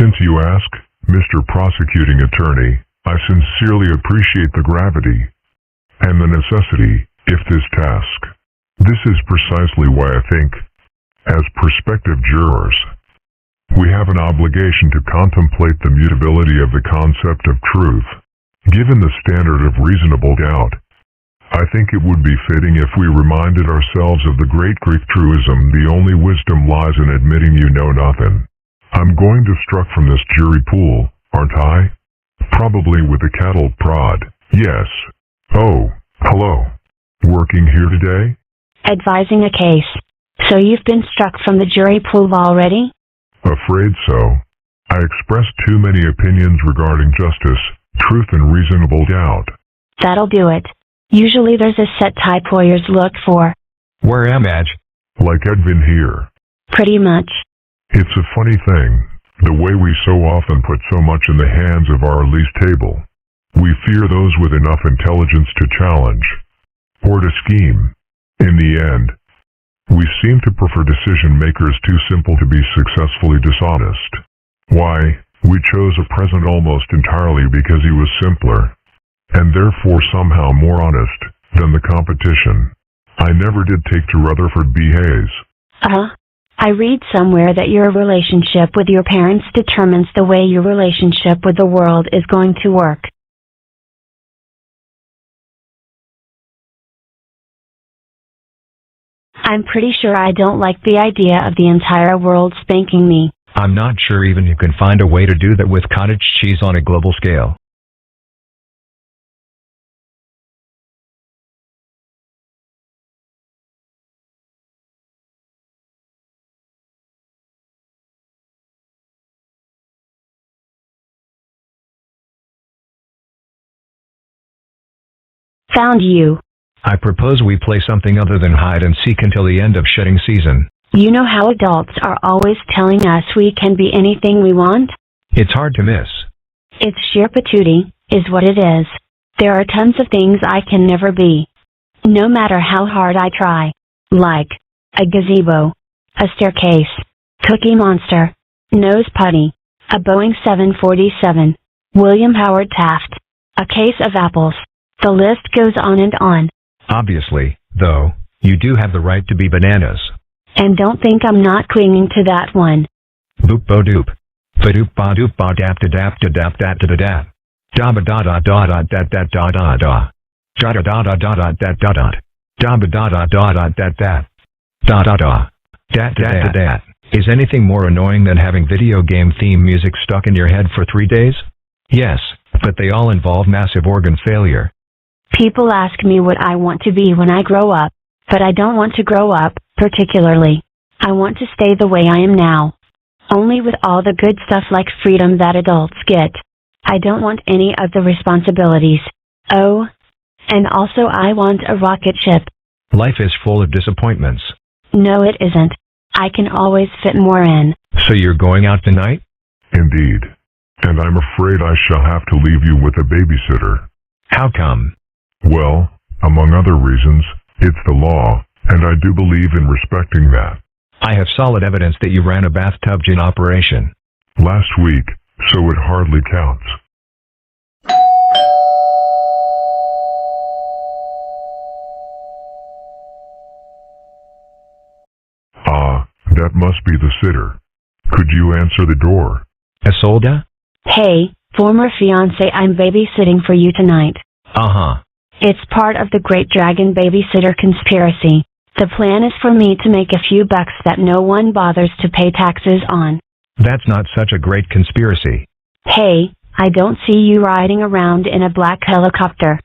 Since you ask, Mr. Prosecuting Attorney, I sincerely appreciate the gravity and the necessity of this task. This is precisely why I think, as prospective jurors, we have an obligation to contemplate the mutability of the concept of truth. Given the standard of reasonable doubt, I think it would be fitting if we reminded ourselves of the great Greek truism, the only wisdom lies in admitting you know nothing. I'm going to struck from this jury pool, aren't I? Probably with a cattle prod. Yes. Oh, hello. Working here today? Advising a case. So you've been struck from the jury pool already? Afraid so. I expressed too many opinions regarding justice, truth, and reasonable doubt. That'll do it. Usually there's a set type lawyers look for. Where am I? Like Edvin here. Pretty much. It's a funny thing, the way we so often put so much in the hands of our least able. We fear those with enough intelligence to challenge, or to scheme. In the end, we seem to prefer decision-makers too simple to be successfully dishonest. Why, we chose a president almost entirely because he was simpler, and therefore somehow more honest, than the competition. I never did take to Rutherford B. Hayes. I read somewhere that your relationship with your parents determines the way your relationship with the world is going to work. I'm pretty sure I don't like the idea of the entire world spanking me. I'm not sure even you can find a way to do that with cottage cheese on a global scale. Found you. I propose we play something other than hide and seek until the end of shedding season. You know how adults are always telling us we can be anything we want? It's hard to miss. It's sheer patootie, is what it is. There are tons of things I can never be. No matter how hard I try. Like a gazebo, a staircase, Cookie Monster, nose putty, a Boeing 747, William Howard Taft, a case of apples. The list goes on and on. Obviously, though, you do have the right to be bananas. And don't think I'm not clinging to that one. Boop bo doop. Ba doop ba doop ba dap da dap da dap da da da dap. Da ba da da da da da da da da da. Da da da da da da da da da. Da ba da da da da da da. Da da da. Da da da da. Is anything more annoying than having video game theme music stuck in your head for 3 days? Yes, but they all involve massive organ failure. People ask me what I want to be when I grow up, but I don't want to grow up, particularly. I want to stay the way I am now. Only with all the good stuff like freedom that adults get. I don't want any of the responsibilities. Oh, and also I want a rocket ship. Life is full of disappointments. No, it isn't. I can always fit more in. So you're going out tonight? Indeed. And I'm afraid I shall have to leave you with a babysitter. How come? Well, among other reasons, it's the law, and I do believe in respecting that. I have solid evidence that you ran a bathtub gin operation. Last week, so it hardly counts. Ah, that must be the sitter. Could you answer the door? Isolda? Hey, former fiancé, I'm babysitting for you tonight. Uh-huh. It's part of the Great Dragon Babysitter Conspiracy. The plan is for me to make a few bucks that no one bothers to pay taxes on. That's not such a great conspiracy. Hey, I don't see you riding around in a black helicopter.